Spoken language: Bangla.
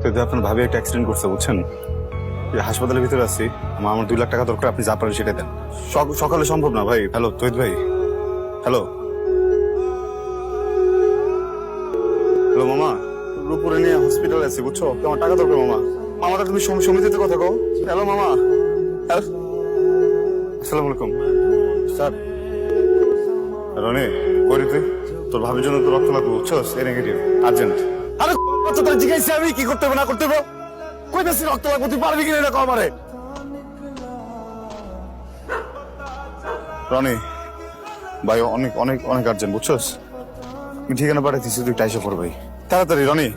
কিন্তু আপনার ভাবি একটা অ্যাক্সিডেন্ট করছে বুঝছেন, এই হাসপাতালের ভিতরে আছি। আমার 2 লাখ টাকা দরকার, আপনি যা পারেন সেটা দেন। সকালে সম্ভব না ভাই। হ্যালো তহিদ ভাই, হ্যালো হ্যালো মামা, রূপপুরে নিয়ে হসপিটালে আছি বুঝছো, তোমার টাকা দরকার মামা। মামাটা তুমি সমিতিতে কথা কও। হ্যালো মামা। আসসালামু আলাইকুম স্যার। রনি কই রে তুই? তোর ভাবির জন্য তো রক্ত লাগবে বুঝছস, এ নেগেটিভ আর্জেন্ট। আরে তো তোর জিজ্ঞাসা আমি কি করতে হবে না করতে হবে, কইতাছি রক্ত লাগবে, তুই পারবি কিনা এটা কও আমারে। রনি ভাই অনেক অনেক অনেক আর্জেন্ট বুঝছস, আমি ঠিকানা পাঠাইতেছি, তুই টাইসা পড় ভাই তাড়াতাড়ি রনি।